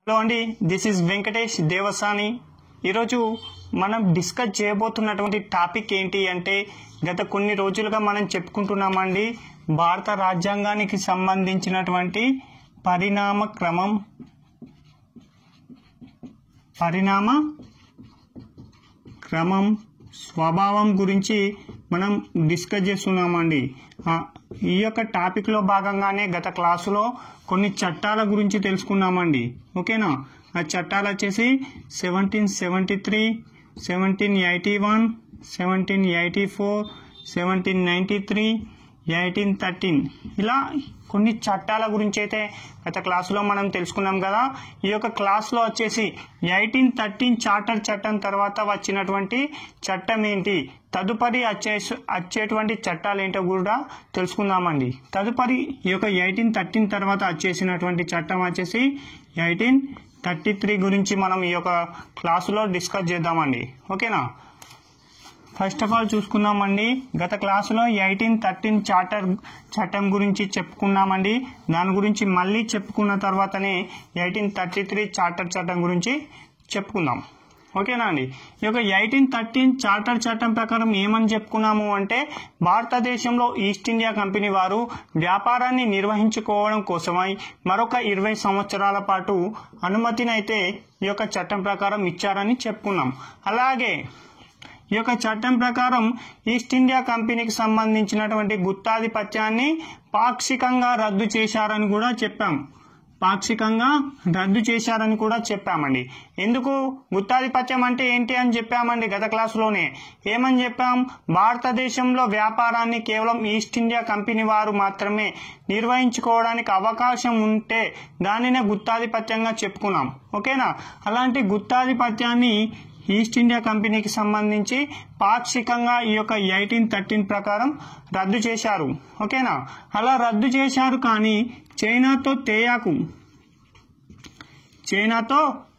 Hello అండి, this is Venkatesh Devasani. ఈరోజు మనం డిస్కస్ చేయబోతున్నటువంటి టాపిక్ ఏంటి అంటే, గత కొన్ని రోజులుగా మనం చెప్పుకుంటున్నామండి భారత రాజ్యాంగానికి సంబంధించినటువంటి పరిణామ క్రమం స్వభావం గురించి మనం డిస్కస్ చేస్తున్నామండి. ఈ యొక్క టాపిక్లో భాగంగానే గత క్లాసులో కొన్ని చట్టాల గురించి తెలుసుకున్నామండి. ఓకేనా? ఆ చట్టాలు వచ్చేసి 1773, 1781, 1784, 1793, 1813 ఇలా కొన్ని చట్టాల గురించి అయితే గత క్లాసులో మనం తెలుసుకున్నాం కదా. ఈ యొక్క క్లాస్లో వచ్చేసి 1813 చార్టర్ చట్టం తర్వాత వచ్చినటువంటి చట్టం ఏంటి, తదుపరి వచ్చేటువంటి చట్టాలు ఏంటో కూడా తెలుసుకుందామండి. తదుపరి ఈ యొక్క 1813 తర్వాత వచ్చేసినటువంటి చట్టం వచ్చేసి 1833 గురించి మనం ఈ యొక్క క్లాసులో డిస్కస్ చేద్దామండి. ఓకేనా? ఫస్ట్ ఆఫ్ ఆల్ చూసుకుందామండి. గత క్లాసులో 1813 చార్టర్ చట్టం గురించి చెప్పుకున్నామండి. దాని గురించి మళ్ళీ చెప్పుకున్న తర్వాతనే 1833 చార్టర్ చట్టం గురించి చెప్పుకుందాం. ఓకేనా అండి? ఈ యొక్క 1813 చార్టర్ చట్టం ప్రకారం ఏమని చెప్పుకున్నాము అంటే, భారతదేశంలో ఈస్ట్ ఇండియా కంపెనీ వారు వ్యాపారాన్ని నిర్వహించుకోవడం కోసమై మరొక 20 సంవత్సరాల పాటు అనుమతినైతే ఈ యొక్క చట్టం ప్రకారం ఇచ్చారని చెప్పుకున్నాం. అలాగే ఈ యొక్క చట్టం ప్రకారం ఈస్ట్ ఇండియా కంపెనీకి సంబంధించినటువంటి గుత్తాధిపత్యాన్ని పాక్షికంగా రద్దు చేశారని కూడా చెప్పామండి. ఎందుకు గుత్తాధిపత్యం అంటే ఏంటి అని చెప్పామండి గత క్లాసులోనే. ఏమని చెప్పాం? భారతదేశంలో వ్యాపారాన్ని కేవలం ఈస్ట్ ఇండియా కంపెనీ వారు మాత్రమే నిర్వహించుకోవడానికి అవకాశం ఉంటే దానినే గుత్తాధిపత్యంగా చెప్పుకున్నాం. ఓకేనా? అలాంటి గుత్తాధిపత్యాన్ని ఈస్ట్ ఇండియా కంపెనీకి సంబంధించి పాక్షికంగా ఈ యొక్క 1813 ప్రకారం రద్దు చేశారు. ఓకేనా? అలా రద్దు చేశారు. కానీ చైనాతో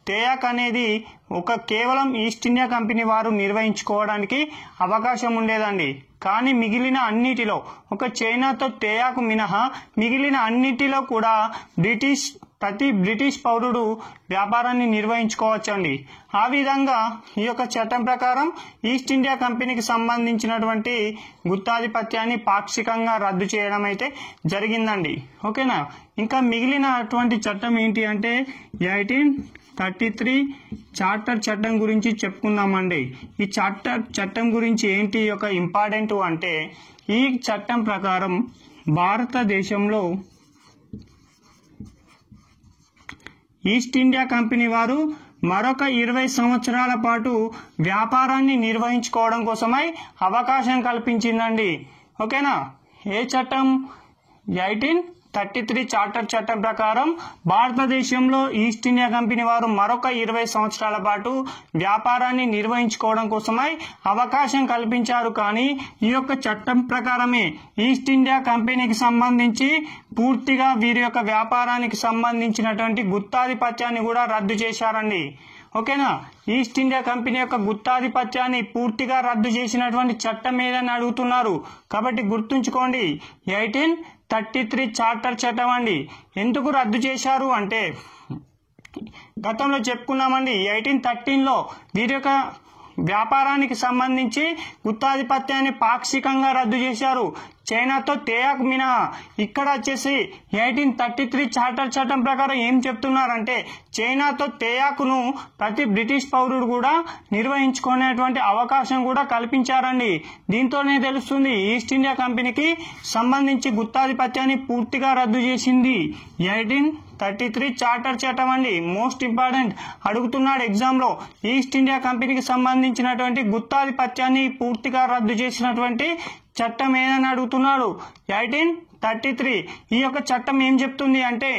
తేయాక్ అనేది కేవలం ఈస్ట్ ఇండియా కంపెనీ వారు నిర్వహించుకోవడానికి అవకాశం ఉండేదండి. కానీ మిగిలిన అన్నిటిలో చైనాతో తేయాకు మినహా మిగిలిన అన్నిటిలో కూడా ప్రతి బ్రిటిష్ పౌరుడు వ్యాపారాన్ని నిర్వహించుకోవచ్చండి. ఆ విధంగా ఈ యొక్క చట్టం ప్రకారం ఈస్ట్ ఇండియా కంపెనీకి సంబంధించినటువంటి గుత్తాధిపత్యాన్ని పాక్షికంగా రద్దు చేయడం అయితే జరిగిందండి. ఓకేనా? ఇంకా మిగిలిన అటువంటి చట్టం ఏంటి అంటే 1833 చార్టర్ చట్టం గురించి చెప్పుకుందామండి. ఈ చట్టం గురించి ఏంటి యొక్క ఇంపార్టెంట్ అంటే, ఈ చట్టం ప్రకారం భారతదేశంలో ఈస్ట్ ఇండియా కంపెనీ వారు మరొక 20 సంవత్సరాల పాటు వ్యాపారాన్ని నిర్వహించుకోవడం కోసమై అవకాశం కల్పించిందండి. ఓకేనా? ఏ చట్టం? 1833 చార్టర్ చట్టం ప్రకారం భారతదేశంలో ఈస్ట్ ఇండియా కంపెనీ వారు మరొక 20 సంవత్సరాల పాటు వ్యాపారాన్ని నిర్వహించుకోవడం కోసమై అవకాశం కల్పించారు. కానీ ఈ యొక్క చట్టం ప్రకారమే ఈస్ట్ ఇండియా కంపెనీకి సంబంధించి పూర్తిగా వీరి యొక్క వ్యాపారానికి సంబంధించినటువంటి గుత్తాధిపత్యాన్ని కూడా రద్దు చేశారండి. ఓకేనా? ఈస్ట్ ఇండియా కంపెనీ యొక్క గుత్తాధిపత్యాన్ని పూర్తిగా రద్దు చేసినటువంటి చట్టం ఏదని అడుగుతున్నారు. కాబట్టి గుర్తుంచుకోండి, 1833 చార్టర్ చట్టం అండి. ఎందుకు రద్దు చేశారు అంటే, గతంలో చెప్పుకున్నామండి 1813లో వీరి యొక్క వ్యాపారానికి సంబంధించి గుత్తాధిపత్యాన్ని పాక్షికంగా రద్దు చేశారు, చైనాతో తేయాక్ మినహా. ఇక్కడ వచ్చేసి 1833 చార్టర్ చట్టం ప్రకారం ఏం చెప్తున్నారంటే, చైనాతో తేయాకును ప్రతి బ్రిటిష్ పౌరుడు కూడా నిర్వహించుకునేటువంటి అవకాశం కూడా కల్పించారండి. దీంతోనే తెలుస్తుంది ఈస్ట్ ఇండియా కంపెనీకి సంబంధించి గుత్తాధిపత్యాన్ని పూర్తిగా రద్దు చేసింది 1833 చార్టర్ చట్టం అండి. మోస్ట్ ఇంపార్టెంట్, అడుగుతున్నాడు ఎగ్జామ్ లో. ఈస్ట్ ఇండియా కంపెనీకి సంబంధించినటువంటి గుత్తాధిపత్యాన్ని పూర్తిగా రద్దు చేసినటువంటి చట్టం ఏదని అడుగుతున్నాడు. 1833 ఈ యొక్క చట్టం ఏం చెప్తుంది అంటే,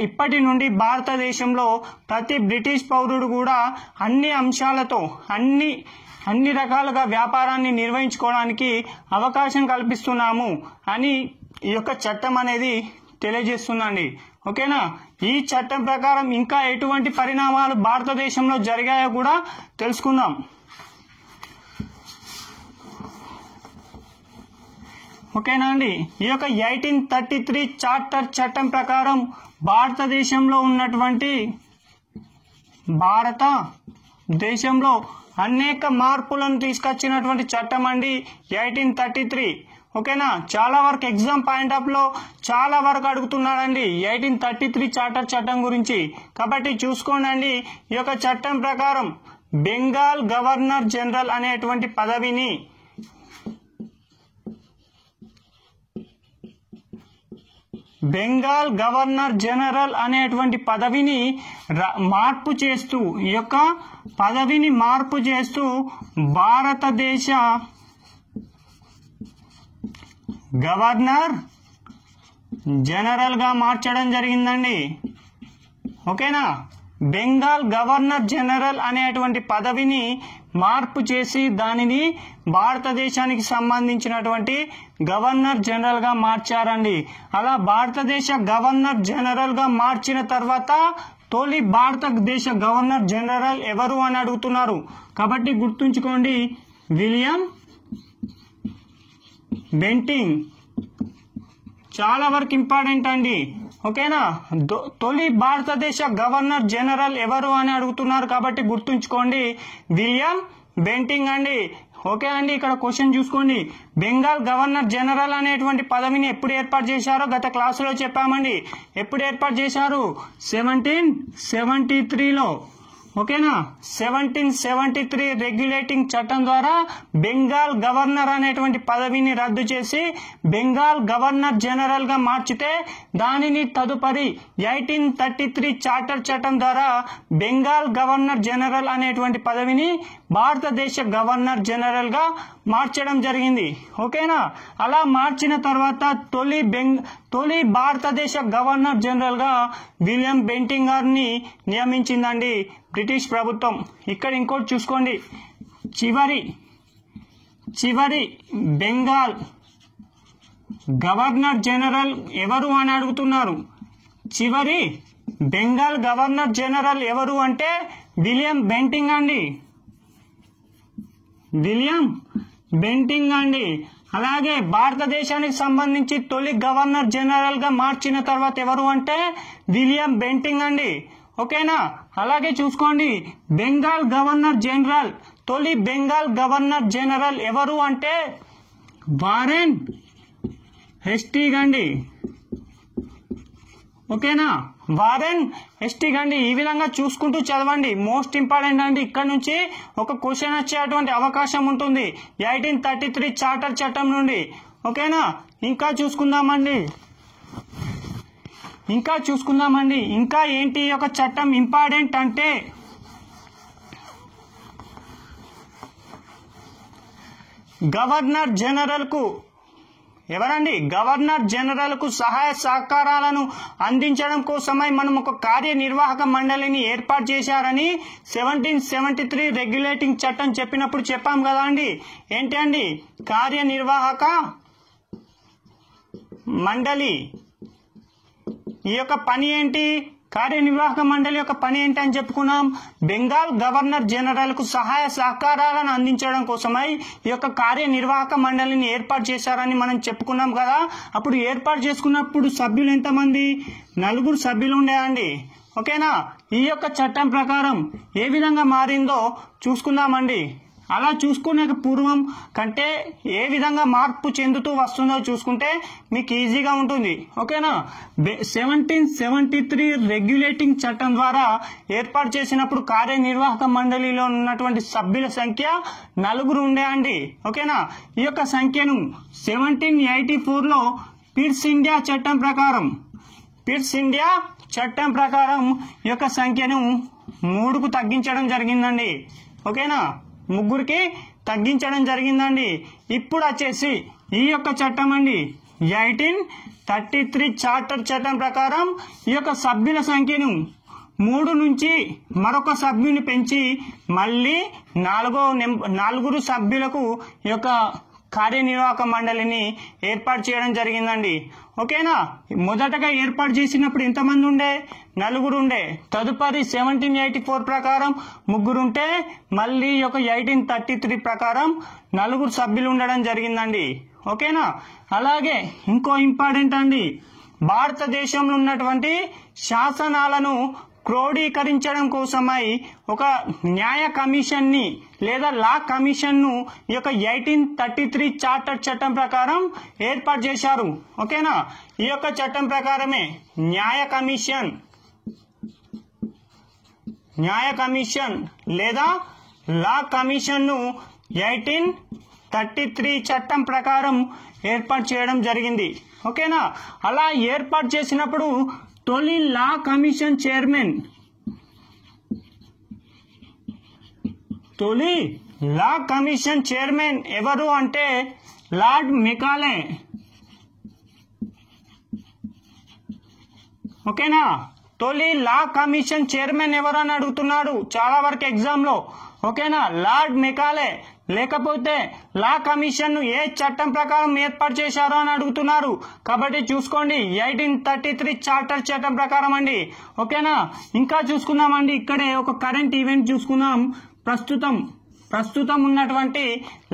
ఇప్పటి నుండి భారతదేశంలో ప్రతి బ్రిటిష్ పౌరుడు కూడా అన్ని అంశాలతో అన్ని రకాలుగా వ్యాపారాన్ని నిర్వహించుకోవడానికి అవకాశం కల్పిస్తున్నాము అని ఈ యొక్క చట్టం అనేది తెలియజేస్తుందండి. ఓకేనా? ఈ చట్టం ప్రకారం ఇంకా ఎటువంటి పరిణామాలు భారతదేశంలో జరిగాయో కూడా తెలుసుకుందాం. ఓకేనా అండి? ఈ యొక్క 1833 చార్టర్ చట్టం ప్రకారం భారతదేశంలో ఉన్నటువంటి భారత దేశంలో అనేక మార్పులను తీసుకొచ్చినటువంటి చట్టం అండి 1833. ఓకేనా, చాలా వరకు ఎగ్జామ్ పాయింట్ ఆఫ్ లో చాలా వరకు అడుగుతున్నాడండి 1833 చార్టర్ చట్టం గురించి. కాబట్టి చూసుకోండి, ఈ యొక్క చట్టం ప్రకారం బెంగాల్ గవర్నర్ జనరల్ అనేటువంటి పదవిని బెంగాల్ గవర్నర్ జనరల్ అనేటువంటి పదవిని మార్పు చేస్తూ ఈ యొక్క పదవిని మార్పు చేస్తూ భారతదేశ గవర్నర్ జనరల్ గా మార్చడం జరిగిందండి. ఓకేనా, బెంగాల్ గవర్నర్ జనరల్ అనేటువంటి పదవిని మార్పు చేసి దానిని భారతదేశానికి సంబంధించినటువంటి గవర్నర్ జనరల్ గా మార్చారండి. అలా భారతదేశ గవర్నర్ జనరల్ గా మార్చిన తర్వాత తొలి భారతదేశ గవర్నర్ జనరల్ ఎవరు అని అడుగుతున్నారు. కాబట్టి గుర్తుంచుకోండి, విలియం బెంటింగ్. చాలా వరకు ఇంపార్టెంట్ అండి. ఓకేనా, తొలి భారతదేశ గవర్నర్ జనరల్ ఎవరు అని అడుగుతున్నారు. కాబట్టి గుర్తుంచుకోండి, విలియం బెంటింగ్ అండి. ఓకే అండి, ఇక్కడ క్వశ్చన్ చూసుకోండి. బెంగాల్ గవర్నర్ జనరల్ అనేటువంటి పదవిని ఎప్పుడు ఏర్పాటు చేశారో గత క్లాసులో చెప్పామండి. ఎప్పుడు ఏర్పాటు చేశారు? 1773లో. ఓకేనా, 1773 రెగ్యులేటింగ్ చట్టం ద్వారా బెంగాల్ గవర్నర్ అనేటువంటి పదవిని రద్దు చేసి బెంగాల్ గవర్నర్ జనరల్ గా మార్చితే దానిని తదుపరి 1833 చార్టర్ చట్టం ద్వారా బెంగాల్ గవర్నర్ జనరల్ అనేటువంటి పదవిని భారతదేశ గవర్నర్ జనరల్ గా మార్చడం జరిగింది. ఓకేనా, అలా మార్చిన తర్వాత తొలి భారతదేశ గవర్నర్ జనరల్ గా విలియం బెంటింగ్ గారిని నియమించిందండి బ్రిటిష్ ప్రభుత్వం. ఇక్కడ ఇంకోటి చూసుకోండి, చివరి బెంగాల్ గవర్నర్ జనరల్ ఎవరు అని అడుగుతున్నారు. చివరి బెంగాల్ గవర్నర్ జనరల్ ఎవరు అంటే విలియం బెంటింగ్ అండి. విలియం బెంటింగ్ అండి. అలాగే భారతదేశానికి సంబంధించి తొలి గవర్నర్ జనరల్ గా మార్చిన తర్వాత ఎవరు అంటే విలియం బెంటింగ్ అండి. ఓకేనా, అలాగే చూసుకోండి, బెంగాల్ గవర్నర్ జనరల్ తొలి బెంగాల్ గవర్నర్ జనరల్ ఎవరు అంటే వారెన్ హేస్టింగ్స్ అండి. ఓకేనా, వారెన్ హేస్టింగ్స్ అండి. ఈ విధంగా చూసుకుంటూ చదవండి, మోస్ట్ ఇంపార్టెంట్ అండి. ఇక్కడ నుంచి ఒక క్వశ్చన్ వచ్చేటువంటి అవకాశం ఉంటుంది 1833 చార్టర్ చట్టం నుండి. ఓకేనా, ఇంకా చూసుకుందామండి. ఇంకా ఏంటి ఒక చట్టం ఇంపార్టెంట్ అంటే గవర్నర్ జనరల్ కు ఎవరండి? గవర్నర్ జనరల్ కు సహాయ సహకారాలను అందించడం కోసమై మనం ఒక కార్యనిర్వాహక మండలిని ఏర్పాటు చేశారని 1773 రెగ్యులేటింగ్ చట్టం చెప్పినప్పుడు చెప్పాం కదా అండి. ఏంటి అండి? కార్యనిర్వాహక మండలి ఈ యొక్క పని ఏంటి? కార్యనిర్వాహక మండలి యొక్క పని ఏంటి అని చెప్పుకున్నాం. బెంగాల్ గవర్నర్ జనరల్ కు సహాయ సహకారాలను అందించడం కోసమై ఈ యొక్క కార్యనిర్వాహక మండలిని ఏర్పాటు చేశారని మనం చెప్పుకున్నాం కదా. అప్పుడు ఏర్పాటు చేసుకున్నప్పుడు సభ్యులు ఎంతమంది? 4 సభ్యులు ఉండేయండి. ఓకేనా, ఈ యొక్క చట్టం ప్రకారం ఏ విధంగా మారిందో చూసుకుందామండి. అలా చూసుకునే పూర్వం కంటే ఏ విధంగా మార్పు చెందుతూ వస్తుందో చూసుకుంటే మీకు ఈజీగా ఉంటుంది. ఓకేనా, 1773 రెగ్యులేటింగ్ చట్టం ద్వారా ఏర్పాటు చేసినప్పుడు కార్యనిర్వాహక మండలిలో ఉన్నటువంటి సభ్యుల సంఖ్య 4 ఉండేయండి. ఓకేనా, ఈ యొక్క సంఖ్యను 1784లో పిట్స్ ఇండియా చట్టం ప్రకారం ఈ యొక్క సంఖ్యను 3కు తగ్గించడం జరిగిందండి. ఓకేనా, 3కి తగ్గించడం జరిగిందండి. ఇప్పుడు వచ్చేసి ఈ యొక్క చట్టం అండి 1833 చార్టర్ చట్టం ప్రకారం ఈ యొక్క సభ్యుల సంఖ్యను 3 నుంచి మరొక సభ్యుని పెంచి మళ్ళీ 4 సభ్యులకు ఈ యొక్క కార్యనిర్వాహక మండలిని ఏర్పాటు చేయడం జరిగిందండి. ఓకేనా, మొదటగా ఏర్పాటు చేసినప్పుడు ఎంతమంది ఉండే? 4 ఉండే. తదుపరి 1784 ప్రకారం 3 ఉంటే మళ్ళీ ఈ యొక్క 1833 ప్రకారం 4 సభ్యులు ఉండడం జరిగిందండి. ఓకేనా, అలాగే ఇంకో ఇంపార్టెంట్ అండి, భారతదేశంలో ఉన్నటువంటి శాసనాలను క్రోడీకరించడం కోసమై ఒక న్యాయ కమిషన్ ని లేదా లా కమిషన్ ను ఈ యొక్క 1833 చార్టర్ చట్టం ప్రకారం ఏర్పాటు చేశారు. ఓకేనా, ఈ యొక్క చట్టం ప్రకారమే న్యాయ కమిషన్ లేదా లా కమిషన్ ను 1833 చట్టం ప్రకారం ఏర్పాటు చేయడం జరిగింది. ఓకేనా, అలా ఏర్పాటు చేసినప్పుడు తొలి లా కమిషన్ చైర్మన్ ఎవరు అంటే లార్డ్ మెకాలే. ఓకేనా, తొలి లా కమిషన్ చైర్మన్ ఎవరు అని అడుగుతున్నాడు చాలా వరకు ఎగ్జామ్ లో. ఓకేనా, లార్డ్ మెకాలే. లేకపోతే లా కమిషన్ ను ఏ చట్టం ప్రకారం ఏర్పాటు చేశారో అని అడుగుతున్నారు. కాబట్టి చూసుకోండి 1833 చార్టర్ చట్టం ప్రకారం అండి. ఓకేనా, ఇంకా చూసుకుందామండి. ఇక్కడే ఒక కరెంట్ ఈవెంట్ చూసుకుందాం. ప్రస్తుతం ఉన్నటువంటి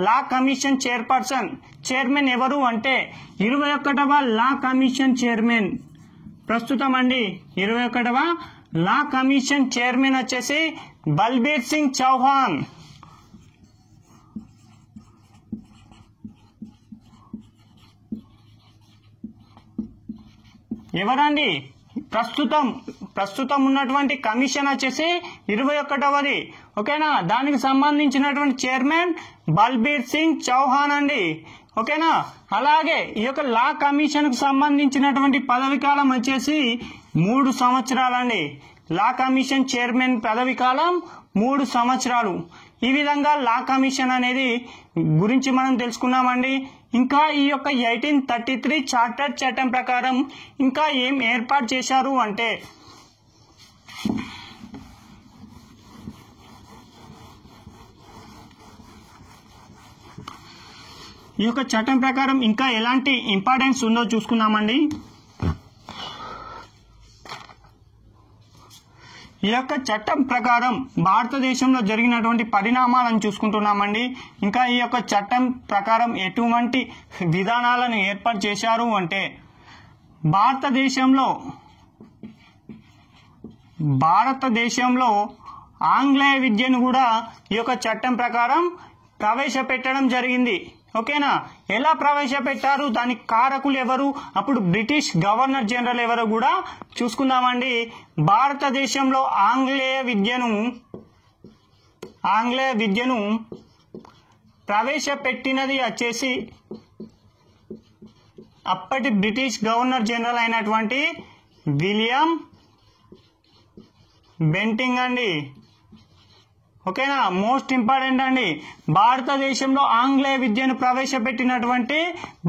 లా కమిషన్ చైర్మన్ ఎవరు అంటే 21వ లా కమిషన్ చైర్మన్. ప్రస్తుతం అండి 21వ లా కమిషన్ చైర్మన్ వచ్చేసి బల్బీర్ సింగ్ చౌహాన్. ఎవరండి? ప్రస్తుతం ఉన్నటువంటి కమిషన్ వచ్చేసి 21వది. ఓకేనా, దానికి సంబంధించినటువంటి చైర్మన్ బల్బీర్ సింగ్ చౌహాన్ అండి. ఓకేనా, అలాగే ఈ యొక్క లా కమిషన్ కు సంబంధించినటువంటి పదవి కాలం వచ్చేసి 3 సంవత్సరాలండి. లా కమిషన్ చైర్మన్ పదవి కాలం 3 సంవత్సరాలు. ఈ విధంగా లా కమిషన్ అనేది గురించి మనం తెలుసుకున్నామండి. ఇంకా ఈ యొక్క 1833 చార్టర్ చట్టం ప్రకారం ఇంకా ఏం ఏర్పాటు చేశారు అంటే ఈ యొక్క చట్టం ప్రకారం ఇంకా ఎలాంటి ఇంపార్టెన్స్ ఉందో చూసుకుందామండి. ఈ యొక్క చట్టం ప్రకారం భారతదేశంలో జరిగినటువంటి పరిణామాలను చూసుకుంటున్నామండి. ఇంకా ఈ యొక్క చట్టం ప్రకారం ఎటువంటి విధానాలను ఏర్పాటు చేశారు అంటే భారతదేశంలో ఆంగ్లేయ విద్యను కూడా ఈ యొక్క చట్టం ప్రకారం ప్రవేశపెట్టడం జరిగింది. ఓకేనా, ఎలా ప్రవేశపెట్టారు, దానికి కారకులు ఎవరు, అప్పుడు బ్రిటిష్ గవర్నర్ జనరల్ ఎవరు కూడా చూసుకుందామండి. భారతదేశంలో ఆంగ్లేయ విద్యను ప్రవేశపెట్టినది వచ్చేసి అప్పటి బ్రిటిష్ గవర్నర్ జనరల్ అయినటువంటి విలియం బెంటింగ్ అండి. ఓకేనా, మోస్ట్ ఇంపార్టెంట్ అండి. భారతదేశంలో ఆంగ్లేయ విద్యను ప్రవేశపెట్టినటువంటి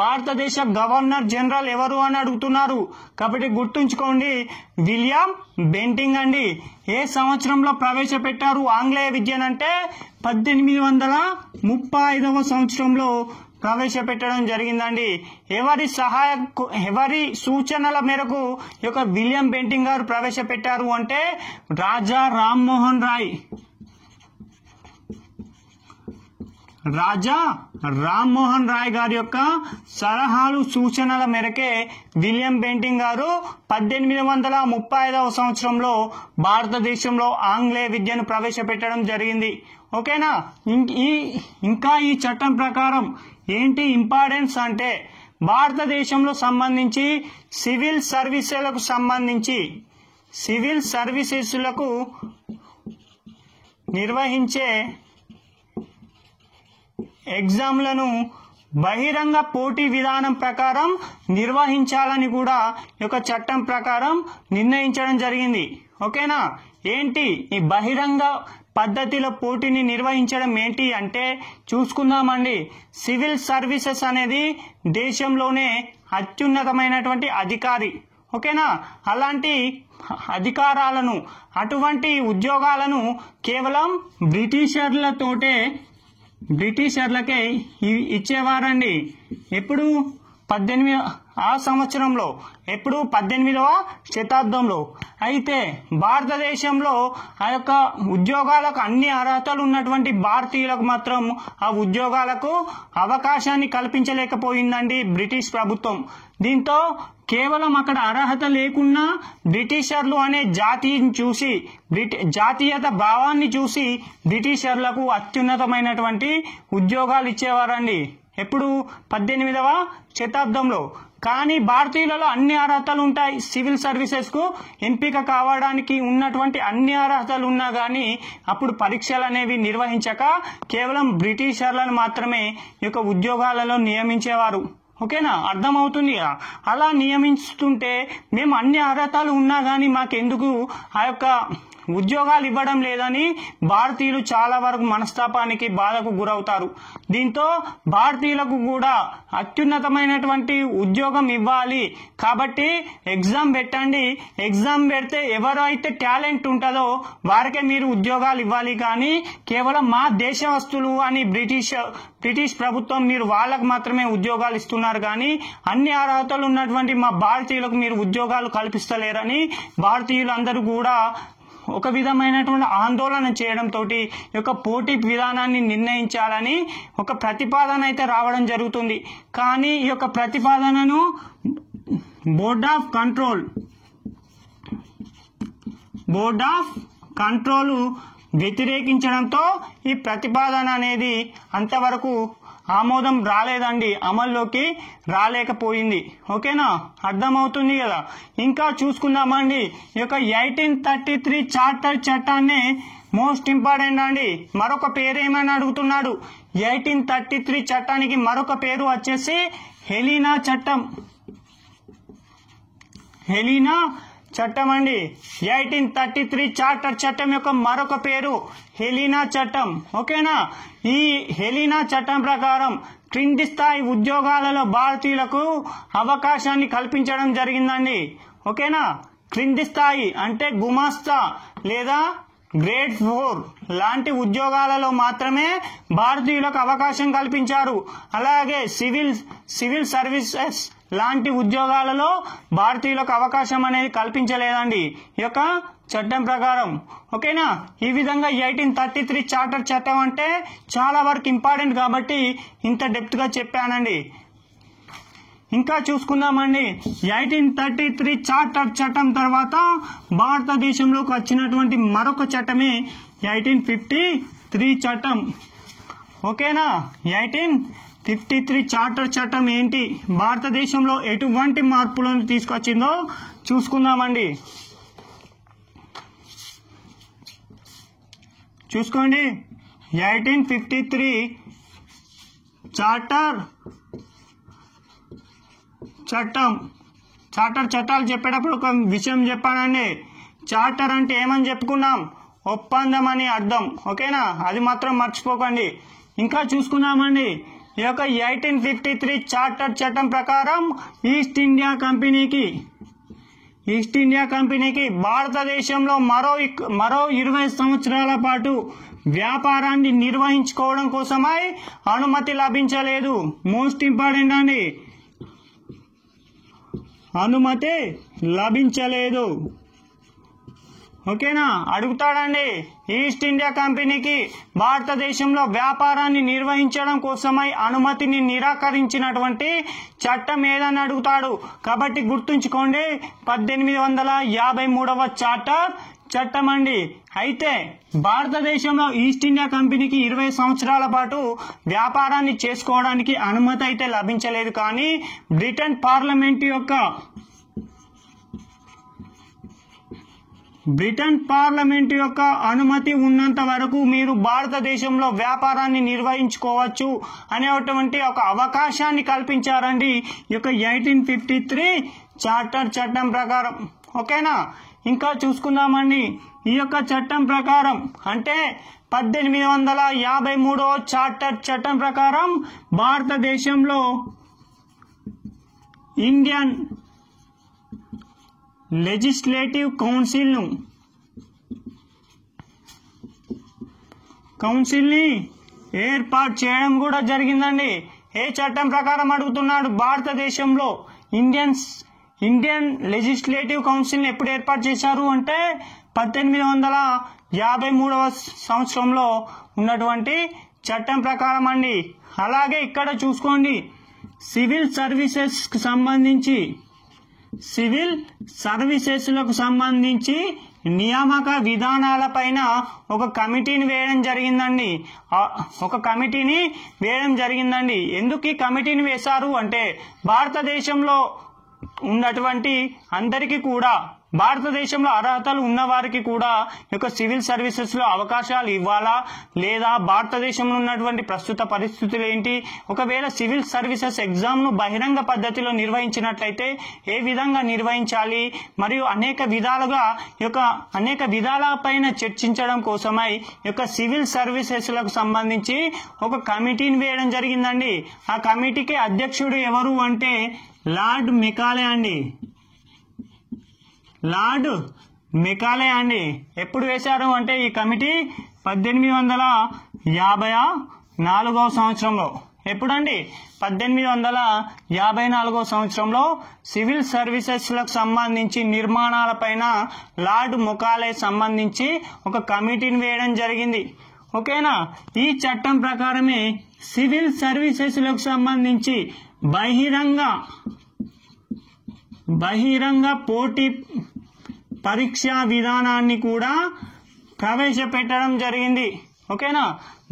భారతదేశ గవర్నర్ జనరల్ ఎవరు అని అడుగుతున్నారు. కాబట్టి గుర్తుంచుకోండి, విలియం బెంటింగ్ అండి. ఏ సంవత్సరంలో ప్రవేశపెట్టారు ఆంగ్లేయ విద్యను అంటే 1835వ సంవత్సరంలో ప్రవేశపెట్టడం జరిగిందండి. ఎవరి సూచనల మేరకు ఈ యొక్క విలియం బెంటింగ్ గారు ప్రవేశపెట్టారు అంటే రాజా రామ్మోహన్ రాయ్ గారి యొక్క సలహాలు సూచనల మేరకే విలియం బెంటింగ్ గారు 1835వ సంవత్సరంలో భారతదేశంలో ఆంగ్లేయ విద్యను ప్రవేశపెట్టడం జరిగింది. ఓకేనా, ఇంకా ఈ చట్టం ప్రకారం ఏంటి ఇంపార్టెన్స్ అంటే భారతదేశంలో సంబంధించి సివిల్ సర్వీసెస్లకు నిర్వహించే ఎగ్జామ్లను బహిరంగ పోటీ విధానం ప్రకారం నిర్వహించాలని కూడా ఈ యొక్క చట్టం ప్రకారం నిర్ణయించడం జరిగింది. ఓకేనా, ఏంటి ఈ బహిరంగ పద్ధతిలో పోటీని నిర్వహించడం ఏంటి అంటే చూసుకుందామండి. సివిల్ సర్వీసెస్ అనేది దేశంలోనే అత్యున్నతమైనటువంటి అధికారి. ఓకేనా, అలాంటి అధికారాలను అటువంటి ఉద్యోగాలను కేవలం బ్రిటిషర్లకే ఇచ్చేవారండి. ఎప్పుడు 18వ శతాబ్దంలో. అయితే భారతదేశంలో ఆ యొక్క ఉద్యోగాలకు అన్ని అర్హతలు ఉన్నటువంటి భారతీయులకు మాత్రం ఆ ఉద్యోగాలకు అవకాశాన్ని కల్పించలేకపోయిందండి బ్రిటిష్ ప్రభుత్వం. దీంతో కేవలం అక్కడ అర్హత లేకున్నా బ్రిటిషర్లు అనే జాతిని చూసి జాతీయత భావాన్ని చూసి బ్రిటిషర్లకు అత్యున్నతమైనటువంటి ఉద్యోగాలు ఇచ్చేవారండి. ఎప్పుడు 18వ శతాబ్దంలో. కానీ భారతీయులలో అన్ని అర్హతలు ఉంటాయి. సివిల్ సర్వీసెస్ కు ఎంపిక కావడానికి ఉన్నటువంటి అన్ని అర్హతలు ఉన్నా కానీ అప్పుడు పరీక్షలు అనేవి నిర్వహించక కేవలం బ్రిటిషర్లను మాత్రమే ఈ యొక్క ఉద్యోగాలలో నియమించేవారు. ఓకేనా, అర్థమవుతుంది. అలా నియమిస్తుంటే మేము అన్ని అర్హతలు ఉన్నా కానీ మాకెందుకు ఆ యొక్క ఉద్యోగాలు ఇవ్వడం లేదని భారతీయులు చాలా వరకు మనస్తాపానికి బాధకు గురవుతారు. దీంతో భారతీయులకు కూడా అత్యున్నతమైనటువంటి ఉద్యోగం ఇవ్వాలి కాబట్టి ఎగ్జామ్ పెట్టండి, ఎగ్జామ్ పెడితే ఎవరైతే టాలెంట్ ఉంటుందో వారికే మీరు ఉద్యోగాలు ఇవ్వాలి, కానీ కేవలం మా దేశవస్తులు అని బ్రిటిష్ ప్రభుత్వం మీరు వాళ్ళకు మాత్రమే ఉద్యోగాలు ఇస్తున్నారు, కానీ అన్ని అర్హతలు ఉన్నటువంటి మా భారతీయులకు మీరు ఉద్యోగాలు కల్పిస్తలేరని భారతీయులు అందరూ కూడా ఒక విధమైనటువంటి ఆందోళన చేయడంతో ఈ యొక్క పోటీ విధానాన్ని నిర్ణయించాలని ఒక ప్రతిపాదన అయితే రావడం జరుగుతుంది. కానీ ఈ యొక్క ప్రతిపాదనను బోర్డ్ ఆఫ్ కంట్రోల్ వ్యతిరేకించడంతో ఈ ప్రతిపాదన అనేది అంతవరకు ఆమోదం రాలేదండి, అమల్లోకి రాలేకపోయింది. ఓకేనా, అర్థమవుతుంది కదా. ఇంకా చూసుకుందామండి, ఈ యొక్క 1833 చార్టర్ చట్టాన్ని మోస్ట్ ఇంపార్టెంట్ అండి. మరొక పేరు ఏమని అడుగుతున్నాడు. 1833 చట్టానికి మరొక పేరు వచ్చేసి హెలీనా చట్టం అండి. 1833 చార్టర్ చట్టం యొక్క మరొక పేరు హెలీనా చట్టం. ఓకేనా, ఈ హెలీనా చట్టం ప్రకారం క్రింది స్థాయి ఉద్యోగాలలో భారతీయులకు అవకాశాన్ని కల్పించడం జరిగిందండి. ఓకేనా, క్రింది స్థాయి అంటే గుమాస్తా లేదా గ్రేడ్ 4 లాంటి ఉద్యోగాలలో మాత్రమే భారతీయులకు అవకాశం కల్పించారు. అలాగే సివిల్ సర్వీసెస్ లాంటి ఉద్యోగాలలో భారతీయులకు అవకాశం అనేది కల్పించలేదండి ఈ యొక్క చట్టం ప్రకారం. ఓకేనా, ఈ విధంగా 1833 చార్టర్ చట్టం అంటే చాలా వరకు ఇంపార్టెంట్ కాబట్టి ఇంత డెప్త్ గా చెప్పానండి. ఇంకా చూసుకుందామండి, 1833 చార్టర్ చట్టం తర్వాత భారతదేశంలోకి వచ్చినటువంటి మరొక చట్టమే 1853 చట్టం. ఓకేనా, 1853 చార్టర్ చట్టం ఏంటి, భారతదేశంలో ఎటువంటి మార్పులను తీసుకొచ్చిందో చూసుకుందామండి. చూసుకోండి, 1853 చట్టాలు చెప్పేటప్పుడు ఒక విషయం చెప్పానండి. చార్టర్ అంటే ఏమని చెప్పుకున్నాం, ఒప్పందం అని అర్థం. ఓకేనా, అది మాత్రం మర్చిపోకండి. ఇంకా చూసుకుందామండి, ఈ యొక్క 1853 చార్టర్ చట్టం ప్రకారం ఈస్ట్ ఇండియా కంపెనీకి భారతదేశంలో మరో 20 సంవత్సరాల పాటు వ్యాపారాన్ని నిర్వహించుకోవడం కోసమై అనుమతి లభించలేదు. మోస్ట్ ఇంపార్టెంట్ అండి, అనుమతి లభించలేదు. ఓకేనా, అడుగుతాడండి, ఈస్ట్ ఇండియా కంపెనీకి భారతదేశంలో వ్యాపారాన్ని నిర్వహించడం కోసమై అనుమతిని నిరాకరించినటువంటి చట్టం ఏదని అడుగుతాడు. కాబట్టి గుర్తుంచుకోండి, 1853వ చట్టం అండి. అయితే భారతదేశంలో ఈస్ట్ ఇండియా కంపెనీకి 20 సంవత్సరాల పాటు వ్యాపారాన్ని చేసుకోవడానికి అనుమతి అయితే లభించలేదు. కానీ బ్రిటన్ పార్లమెంట్ యొక్క అనుమతి ఉన్నంత వరకు మీరు భారతదేశంలో వ్యాపారాన్ని నిర్వహించుకోవచ్చు అనేటువంటి ఒక అవకాశాన్ని కల్పించారండి ఈ యొక్క 1853 చార్టర్ చట్టం ప్రకారం. ఓకేనా, ఇంకా చూసుకుందామండి, ఈ యొక్క చట్టం ప్రకారం అంటే 1853వ చార్టర్ చట్టం ప్రకారం భారతదేశంలో ఇండియన్ లెజిస్లేటివ్ కౌన్సిల్ని ఏర్పాటు చేయడం కూడా జరిగిందండి. ఏ చట్టం ప్రకారం అడుగుతున్నాడు, భారతదేశంలో ఇండియన్ లెజిస్లేటివ్ కౌన్సిల్ని ఎప్పుడు ఏర్పాటు చేశారు అంటే 1853వ సంవత్సరంలో ఉన్నటువంటి చట్టం ప్రకారం అండి. అలాగే ఇక్కడ చూసుకోండి, సివిల్ సర్వీసెస్లకు సంబంధించి నియామక విధానాలపైన ఒక కమిటీని వేయడం జరిగిందండి. ఎందుకు ఈ కమిటీని వేశారు అంటే భారతదేశంలో ఉన్నటువంటి అందరికీ కూడా, భారతదేశంలో అర్హతలు ఉన్న వారికి కూడా యొక్క సివిల్ సర్వీసెస్ లో అవకాశాలు ఇవ్వాలా లేదా, భారతదేశంలో ఉన్నటువంటి ప్రస్తుత పరిస్థితులు ఏంటి, ఒకవేళ సివిల్ సర్వీసెస్ ఎగ్జామ్ ను బహిరంగ పద్ధతిలో నిర్వహించినట్లయితే ఏ విధంగా నిర్వహించాలి, మరియు అనేక విధాల పైన చర్చించడం కోసమై యొక్క సివిల్ సర్వీసెస్ లకు సంబంధించి ఒక కమిటీని వేయడం జరిగిందండి. ఆ కమిటీకి అధ్యక్షుడు ఎవరు అంటే లార్డ్ మెకాలే అండి. ఎప్పుడు వేశారు అంటే ఈ కమిటీ 1854వ సంవత్సరంలో. ఎప్పుడండి? 1854వ సంవత్సరంలో సివిల్ సర్వీసెస్ లకు సంబంధించి నిర్మాణాలపైన లార్డ్ మెకాలే సంబంధించి ఒక కమిటీని వేయడం జరిగింది. ఓకేనా? ఈ చట్టం ప్రకారమే సివిల్ సర్వీసెస్ లకు సంబంధించి బహిరంగ పోటీ పరీక్షా విధానాన్ని కూడా ప్రవేశపెట్టడం జరిగింది. ఓకేనా?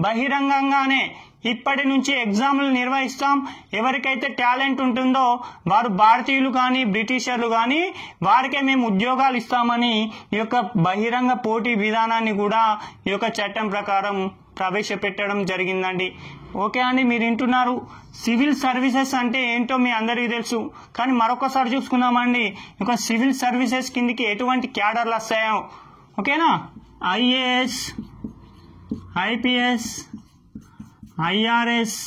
బహిరంగంగానే ఇప్పటి నుంచి ఎగ్జామ్లు నిర్వహిస్తాం. ఎవరికైతే టాలెంట్ ఉంటుందో వారు భారతీయులు కానీ బ్రిటిషర్లు కానీ వారికే మేము ఉద్యోగాలు ఇస్తామని ఈ యొక్క బహిరంగ పోటీ విధానాన్ని కూడా ఈ యొక్క చట్టం ప్రకారం ప్రవేశపెట్టడం జరిగిందండి. ఓకే అండి, మీరు వింటున్నారు. సివిల్ సర్వీసెస్ అంటే ఏంటో మీ అందరికీ తెలుసు, కానీ మరొకసారి చూసుకుందామండి. ఇక సివిల్ సర్వీసెస్ కిందికి ఎటువంటి క్యాడర్లు వస్తాయో. ఓకేనా? ఐఏఎస్, ఐపీఎస్, ఐఆర్ఎస్,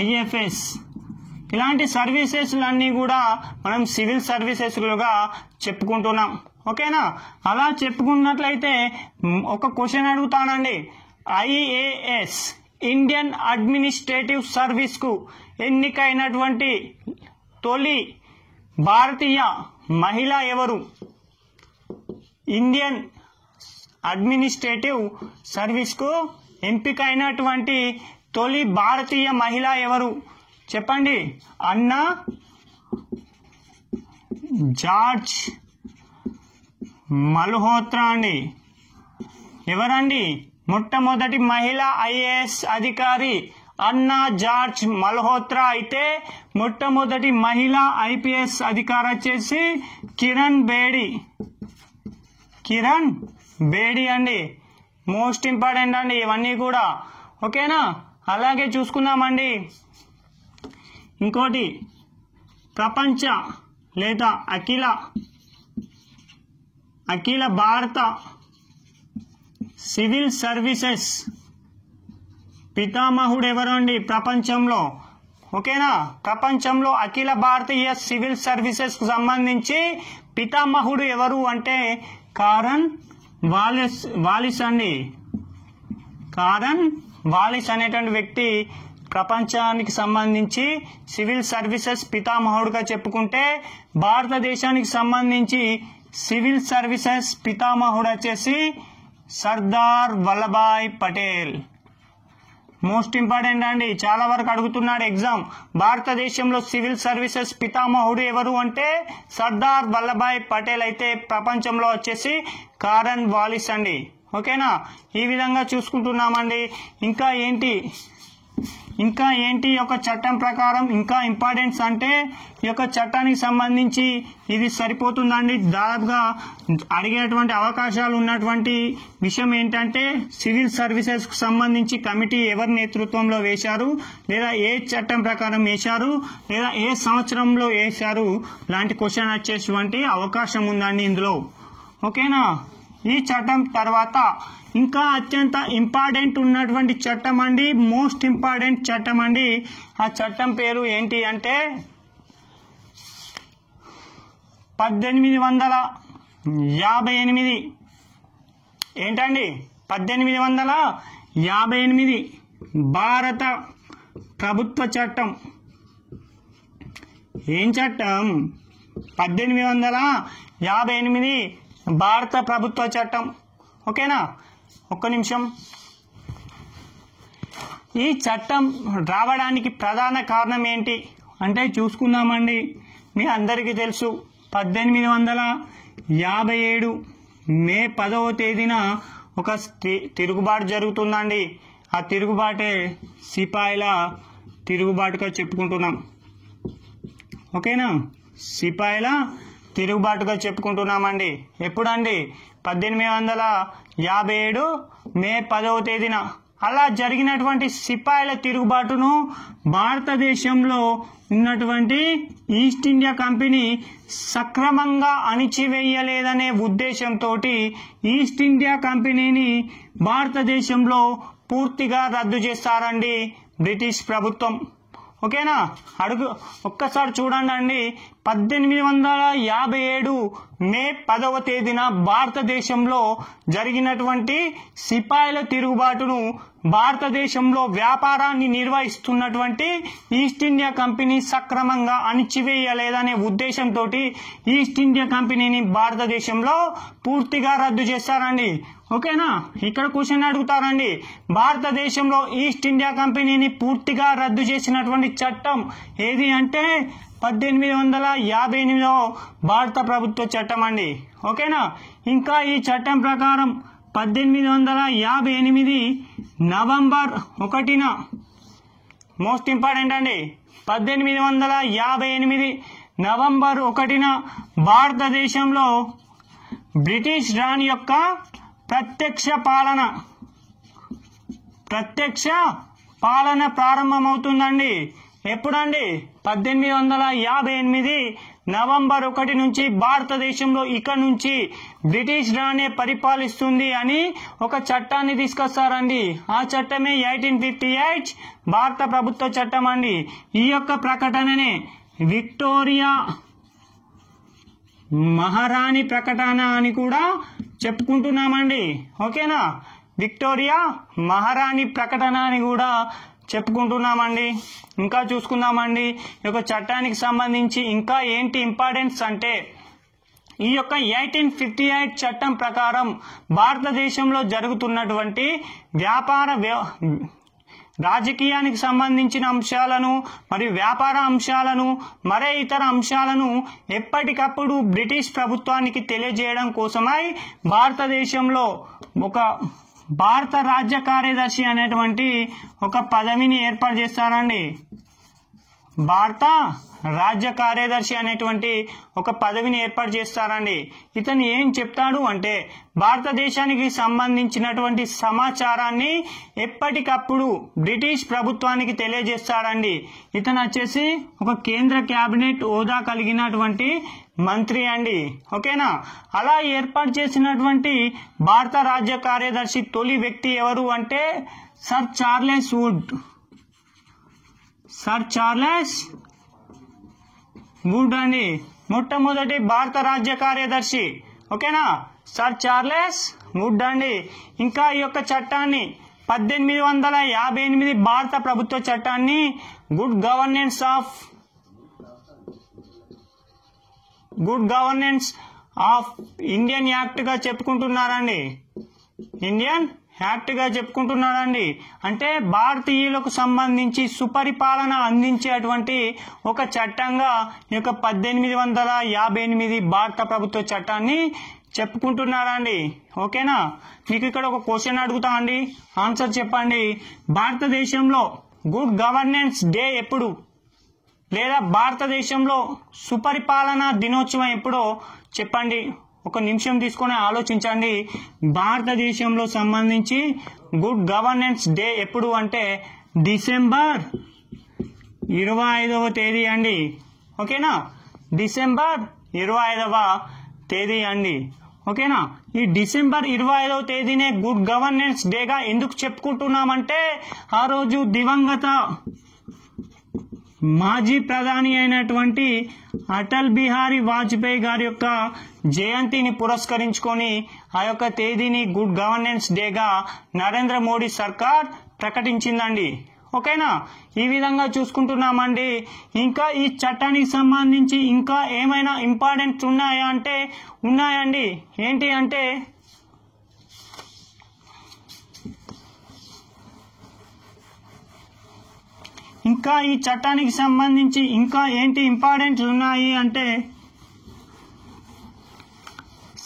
ఐఎఫ్ఎస్ ఇలాంటి సర్వీసెస్లన్నీ కూడా మనం సివిల్ సర్వీసెస్లుగా చెప్పుకుంటున్నాం. ఓకేనా? అలా చెప్పుకున్నట్లయితే ఒక క్వశ్చన్ అడుగుతానండి. ఐఏఎస్ ఇండియన్ అడ్మినిస్ట్రేటివ్ సర్వీస్ కు ఎన్నికైనటువంటి తొలి భారతీయ మహిళ ఎవరు? ఇండియన్ అడ్మినిస్ట్రేటివ్ సర్వీస్ కు ఎంపికైనటువంటి తొలి భారతీయ మహిళ ఎవరు చెప్పండి? అన్నా జార్జ్ మల్హోత్రా అండి. ఎవరండి? మొట్టమొదటి మహిళా ఐఏఎస్ అధికారి అన్నా జార్జ్ మల్హోత్రా అయితే మొట్టమొదటి మహిళా ఐపీఎస్ అధికారి వచ్చేసి కిరణ్ బేడి అండి. మోస్ట్ ఇంపార్టెంట్ అండి ఇవన్నీ కూడా. ఓకేనా? అలాగే చూసుకుందామండి. ఇంకోటి ప్రపంచ లేదా అఖిల భారత సివిల్ సర్వీసెస్ పితామహుడు ఎవరండి ప్రపంచంలో? ఓకేనా? ప్రపంచంలో అఖిల భారతీయ సివిల్ సర్వీసెస్ కు సంబంధించి పితామహుడు ఎవరు అంటే కారన్ వాలిస్ అండి. కారన్ వాలిస్ అనేటువంటి వ్యక్తి ప్రపంచానికి సంబంధించి సివిల్ సర్వీసెస్ పితామహుడుగా చెప్పుకుంటే, భారతదేశానికి సంబంధించి సివిల్ సర్వీసెస్ పితామహుడు వచ్చేసి సర్దార్ వల్లభాయ్ పటేల్. మోస్ట్ ఇంపార్టెంట్ అండి, చాలా వరకు అడుగుతున్నాడు ఎగ్జామ్. భారతదేశంలో సివిల్ సర్వీసెస్ పితామహుడు ఎవరు అంటే సర్దార్ వల్లభాయ్ పటేల్ అయితే ప్రపంచంలో వచ్చేసి కారన్ వాలిస్ అండి. ఓకేనా? ఈ విధంగా చూసుకుంటున్నామండి. ఇంకా ఏంటి ఈ యొక్క చట్టం ప్రకారం ఇంకా ఇంపార్టెన్స్ అంటే ఈ యొక్క చట్టానికి సంబంధించి ఇది సరిపోతుందండి. దాదాపుగా అడిగేటువంటి అవకాశాలు ఉన్నటువంటి విషయం ఏంటంటే సివిల్ సర్వీసెస్ కు సంబంధించి కమిటీ ఎవరి నేతృత్వంలో వేశారు, లేదా ఏ చట్టం ప్రకారం వేశారు, లేదా ఏ సంవత్సరంలో వేశారు లాంటి క్వశ్చన్ వచ్చేటువంటి అవకాశం ఉందండి ఇందులో. ఓకేనా? ఈ చట్టం తర్వాత ఇంకా అత్యంత ఇంపార్టెంట్ ఉన్నటువంటి చట్టం అండి, మోస్ట్ ఇంపార్టెంట్ చట్టం అండి. ఆ చట్టం పేరు ఏంటి అంటే 1858. ఏంటండి? 1858 భారత ప్రభుత్వ చట్టం. ఏం చట్టం? 1858 భారత ప్రభుత్వ చట్టం. ఓకేనా? ఒక్క నిమిషం. ఈ చట్టం రావడానికి ప్రధాన కారణం ఏంటి? అంటే చూసుకుందామండి. మీ అందరికీ తెలుసు 1857 మే 10వ తేదీన ఒక తిరుగుబాటు జరుగుతుందండి. ఆ తిరుగుబాటే సిపాయిల తిరుగుబాటుగా చెప్పుకుంటున్నాం. ఓకేనా, సిపాయిల తిరుగుబాటుగా చెప్పుకుంటున్నామండి. ఎప్పుడండి? 1857 మే 10వ తేదీన. అలా జరిగినటువంటి సిపాయిల తిరుగుబాటును భారతదేశంలో ఉన్నటువంటి ఈస్ట్ ఇండియా కంపెనీ సక్రమంగా అణిచివేయలేదనే ఉద్దేశంతో ఈస్ట్ ఇండియా కంపెనీని భారతదేశంలో పూర్తిగా రద్దు చేస్తారండి బ్రిటిష్ ప్రభుత్వం. ఓకేనా, ఒక్కసారి చూడండి. 1857 మే 10వ తేదీన భారతదేశంలో జరిగినటువంటి సిపాయిల తిరుగుబాటును భారతదేశంలో వ్యాపారాన్ని నిర్వహిస్తున్నటువంటి ఈస్ట్ ఇండియా కంపెనీ సక్రమంగా అణిచివేయలేదనే ఉద్దేశంతో ఈస్ట్ ఇండియా కంపెనీని భారతదేశంలో పూర్తిగా రద్దు చేస్తారండి. ఓకేనా, ఇక్కడ క్వశ్చన్ అడుగుతారండి, భారతదేశంలో ఈస్ట్ ఇండియా కంపెనీని పూర్తిగా రద్దు చేసినటువంటి చట్టం ఏది అంటే 1858 భారత ప్రభుత్వ చట్టం అండి. ఓకేనా, ఇంకా ఈ చట్టం ప్రకారం 1858 నవంబర్ 1న మోస్ట్ ఇంపార్టెంట్ అండి, 1858 నవంబర్ 1న భారతదేశంలో బ్రిటిష్ రాణి యొక్క ప్రత్యక్ష పాలన ప్రారంభమవుతుందండి. ఎప్పుడండి? 1858 నవంబర్ 1 నుంచి భారతదేశంలో ఇక నుంచి బ్రిటిష్ రాణి పరిపాలిస్తుంది అని ఒక చట్టాన్ని తీసుకొస్తారండి. ఆ చట్టమే 1858 భారత ప్రభుత్వ చట్టం అండి. ఈ యొక్క ప్రకటననే విక్టోరియా మహారాణి ప్రకటన అని కూడా చెప్పుకుంటున్నామండి. ఓకేనా, విక్టోరియా మహారాణి ప్రకటన అని కూడా చెప్పుకుంటున్నామండి. ఇంకా చూసుకుందామండి, ఈ యొక్క చట్టానికి సంబంధించి ఇంకా ఏంటి ఇంపార్టెన్స్ అంటే, ఈ యొక్క 1858 చట్టం ప్రకారం భారతదేశంలో జరుగుతున్నటువంటి రాజకీయానికి సంబంధించిన అంశాలను మరియు వ్యాపార అంశాలను మరే ఇతర అంశాలను ఎప్పటికప్పుడు బ్రిటిష్ ప్రభుత్వానికి తెలియజేయడం కోసమై భారతదేశంలో ఒక భారత రాజ్య కార్యదర్శి అనేటువంటి ఒక పదవిని ఏర్పాటు చేస్తారండి. భారత రాజ్య కార్యదర్శి అనేటువంటి ఒక పదవిని ఏర్పాటు చేస్తారండి. ఇతను ఏం చెప్తాడు అంటే, భారతదేశానికి సంబంధించినటువంటి సమాచారాన్ని ఎప్పటికప్పుడు బ్రిటిష్ ప్రభుత్వానికి తెలియజేస్తాడండి. ఇతను వచ్చేసి ఒక కేంద్ర కేబినెట్ హోదా కలిగినటువంటి మంత్రి అండి. ఓకేనా, అలా ఏర్పాటు చేసినటువంటి భారత రాజ్య కార్యదర్శి తొలి వ్యక్తి ఎవరు అంటే సర్ చార్లెస్ వుడ్ అండి, మొట్టమొదటి భారత రాజ్య కార్యదర్శి. ఓకేనా, సర్ చార్లెస్ వుడ్ అండి. ఇంకా ఈ యొక్క చట్టాన్ని 1858 భారత ప్రభుత్వ చట్టాన్ని good governance of Indian act గా చెప్పుకుంటున్నారండి. ఇండియన్ యాక్ట్ గా చెప్పుకుంటున్నాడండి. అంటే భారతీయులకు సంబంధించి సుపరిపాలన అందించేటువంటి ఒక చట్టంగా ఈ యొక్క 1858 భారత ప్రభుత్వ చట్టాన్ని చెప్పుకుంటున్నారండి. ఓకేనా, మీకు ఇక్కడ ఒక క్వశ్చన్ అడుగుతా అండి, ఆన్సర్ చెప్పండి. భారతదేశంలో గుడ్ గవర్నెన్స్ డే ఎప్పుడు, లేదా భారతదేశంలో సుపరిపాలన దినోత్సవం ఎప్పుడో చెప్పండి. ఒక నిమిషం తీసుకొని ఆలోచించండి. భారతదేశంలో సంబంధించి గుడ్ గవర్నెన్స్ డే ఎప్పుడు అంటే డిసెంబర్ 25వ తేదీ అండి. ఓకేనా, డిసెంబర్ 25వ తేదీ అండి. ఓకేనా, ఈ డిసెంబర్ 25వ తేదీనే గుడ్ గవర్నెన్స్ డేగా ఎందుకు చెప్పుకుంటున్నామంటే, ఆ రోజు దివంగత మాజీ ప్రధాని అయినటువంటి అటల్ బిహారీ వాజ్పేయి గారి యొక్క జయంతిని పురస్కరించుకొని ఆ యొక్క తేదీని గుడ్ గవర్నెన్స్ డేగా నరేంద్ర మోడీ సర్కార్ ప్రకటించిందండి. ఓకేనా, ఈ విధంగా చూసుకుంటున్నామండి. ఇంకా ఈ చట్టానికి సంబంధించి ఇంకా ఏమైనా ఇంపార్టెంట్ ఉన్నాయా అంటే ఉన్నాయండి. ఏంటి అంటే, ఇంకా ఈ చట్టానికి సంబంధించి ఇంకా ఏంటి ఇంపార్టెంట్ ఉన్నాయి అంటే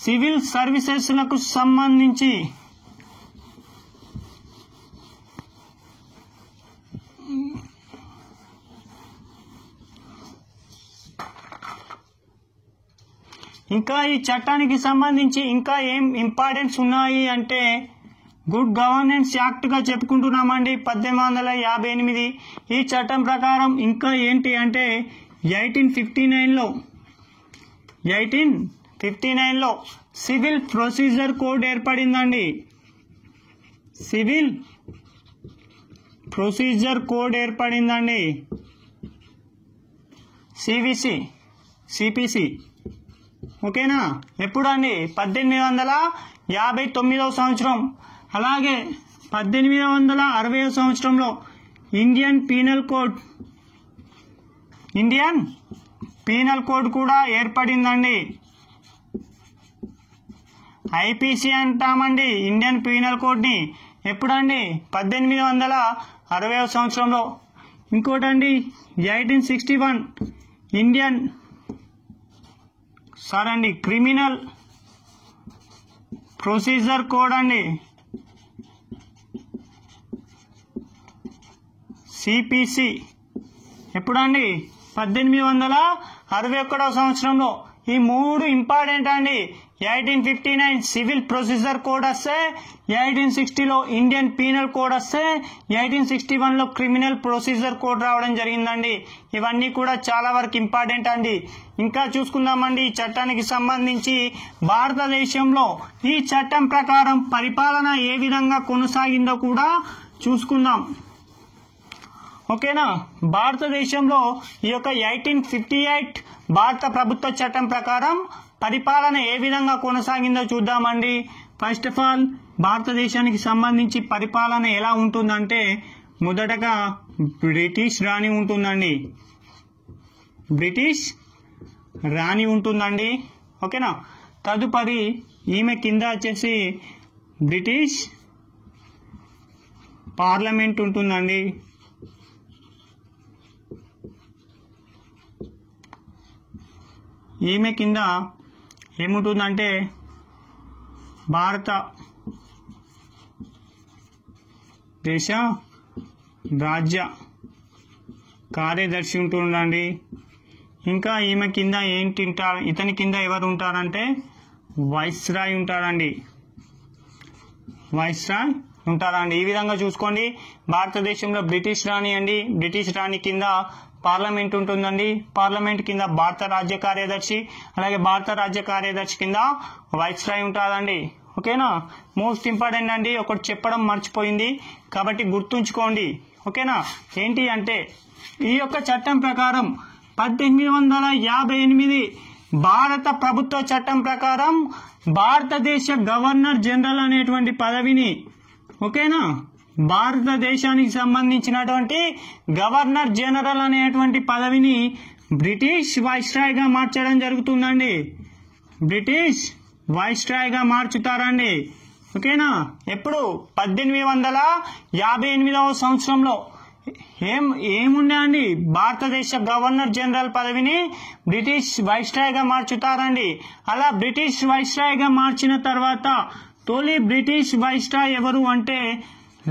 సివిల్ సర్వీసెస్లకు సంబంధించి ఇంకా ఈ చట్టానికి సంబంధించి ఇంకా ఏం ఇంపార్టెన్స్ ఉన్నాయి అంటే గుడ్ గవర్నెన్స్ యాక్ట్ గా చెప్పుకుంటున్నామండి 1858. ఈ చట్టం ప్రకారం ఇంకా ఏంటి అంటే 1859లో సివిల్ ప్రొసీజర్ కోడ్ ఏర్పడిందండి. సివిల్ ప్రొసీజర్ కోడ్ ఏర్పడిందండి. సిపిసి. ఓకేనా? ఎప్పుడండి? 1859 సంవత్సరం. అలాగే 1860 సంవత్సరంలో ఇండియన్ పీనల్ కోడ్ కూడా ఏర్పడిందండి. ఐపీసీ అంటామండి ఇండియన్ పీనల్ కోడ్ ని. ఎప్పుడండి? 1860 సంవత్సరంలో. ఇంకోటండి 1861 ఇండియన్ క్రిమినల్ ప్రొసీజర్ కోడ్ అండి. సిపిసి. ఎప్పుడండి? 1861 సంవత్సరంలో. ఈ మూడు ఇంపార్టెంట్ అండి. 1859 సివిల్ ప్రొసీజర్ కోడ్ వస్తే, 1860లో ఇండియన్ పీనల్ కోడ్ వస్తే, 1861లో క్రిమినల్ ప్రొసీజర్ కోడ్ రావడం జరిగిందండి. ఇవన్నీ కూడా చాలా వరకు ఇంపార్టెంట్ అండి. ఇంకా చూసుకుందామండి ఈ చట్టానికి సంబంధించి భారతదేశంలో ఈ చట్టం ప్రకారం పరిపాలన ఏ విధంగా కొనసాగిందో కూడా చూసుకుందాం. ఓకేనా? భారతదేశంలో ఈ యొక్క 1858 భారత ప్రభుత్వ చట్టం ప్రకారం పరిపాలన ఏ విధంగా కొనసాగిందో చూద్దామండి. ఫస్ట్ ఆఫ్ ఆల్ భారతదేశానికి సంబంధించి పరిపాలన ఎలా ఉంటుందంటే మొదటగా బ్రిటిష్ రాణి ఉంటుందండి. ఓకేనా? తదుపరి ఈమె కింద వచ్చేసి బ్రిటిష్ పార్లమెంట్ ఉంటుందండి. ఈమె కింద ఏముంటుందంటే భారత దేశ రాజ్య కార్యదర్శి ఉంటుందండి. ఇంకా ఈమె కింద ఇతని కింద ఎవరు ఉంటారంటే వైస్రాయ్ ఉంటారండి. ఈ విధంగా చూసుకోండి. భారతదేశంలో బ్రిటిష్ రాణి అండి. బ్రిటిష్ రాణి కింద పార్లమెంట్ ఉంటుందండి. పార్లమెంట్ కింద భారత రాజ్య కార్యదర్శి, అలాగే భారత రాజ్య కార్యదర్శి కింద వైస్రాయ్ ఉంటారండి. ఓకేనా? మోస్ట్ ఇంపార్టెంట్ అండి. ఒకటి చెప్పడం మర్చిపోయింది కాబట్టి గుర్తుంచుకోండి. ఓకేనా? ఏంటి అంటే ఈ యొక్క చట్టం ప్రకారం 1858 భారత ప్రభుత్వ చట్టం ప్రకారం భారతదేశ గవర్నర్ జనరల్ అనేటువంటి పదవిని, ఓకేనా, భారతదేశానికి సంబంధించినటువంటి గవర్నర్ జనరల్ అనేటువంటి పదవిని బ్రిటిష్ వైస్రాయ్ గా మార్చడం జరుగుతుందండి. బ్రిటిష్ వైస్రాయ్ గా మార్చుతారండి. ఓకేనా? ఎప్పుడు? 1858 సంవత్సరంలో ఏముండే అండి? భారతదేశ గవర్నర్ జనరల్ పదవిని బ్రిటిష్ వైస్రాయ్ గా మార్చుతారండి. అలా బ్రిటిష్ వైస్రాయ్ గా మార్చిన తర్వాత తొలి బ్రిటిష్ వైస్రాయ్ ఎవరు అంటే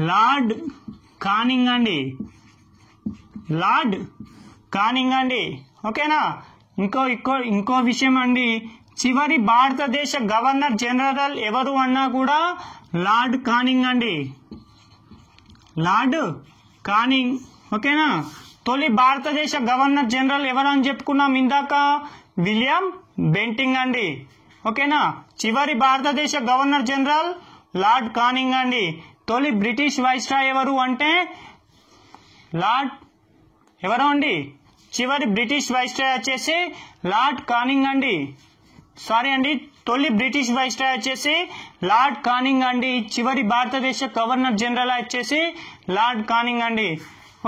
లార్డ్ కానింగ్ అండి. ఓకేనా? ఇంకో విషయం అండి, చివరి భారతదేశ గవర్నర్ జనరల్ ఎవరు అన్నా కూడా లార్డ్ కానింగ్ అండి. Lord Canning. ఓకేనా? తొలి భారతదేశ గవర్నర్ జనరల్ ఎవరు అని చెప్పుకున్నాం ఇందాక? విలియం బెంటింగ్ అండి. ఓకేనా? చివరి భారతదేశ గవర్నర్ జనరల్ లార్డ్ కానింగ్ అండి. తొలి బ్రిటిష్ వైస్రాయ్ ఎవరు అంటే ఎవరు అండి? చివరి బ్రిటిష్ వైస్రాయ్ వచ్చేసి లార్డ్ కానింగ్ అండి. సారీ అండి, తొలి బ్రిటిష్ వైస్రాయ్ వచ్చేసి లార్డ్ కానింగ్ అండి. చివరి భారతదేశ గవర్నర్ జనరల్ వచ్చేసి లార్డ్ కానింగ్ అండి.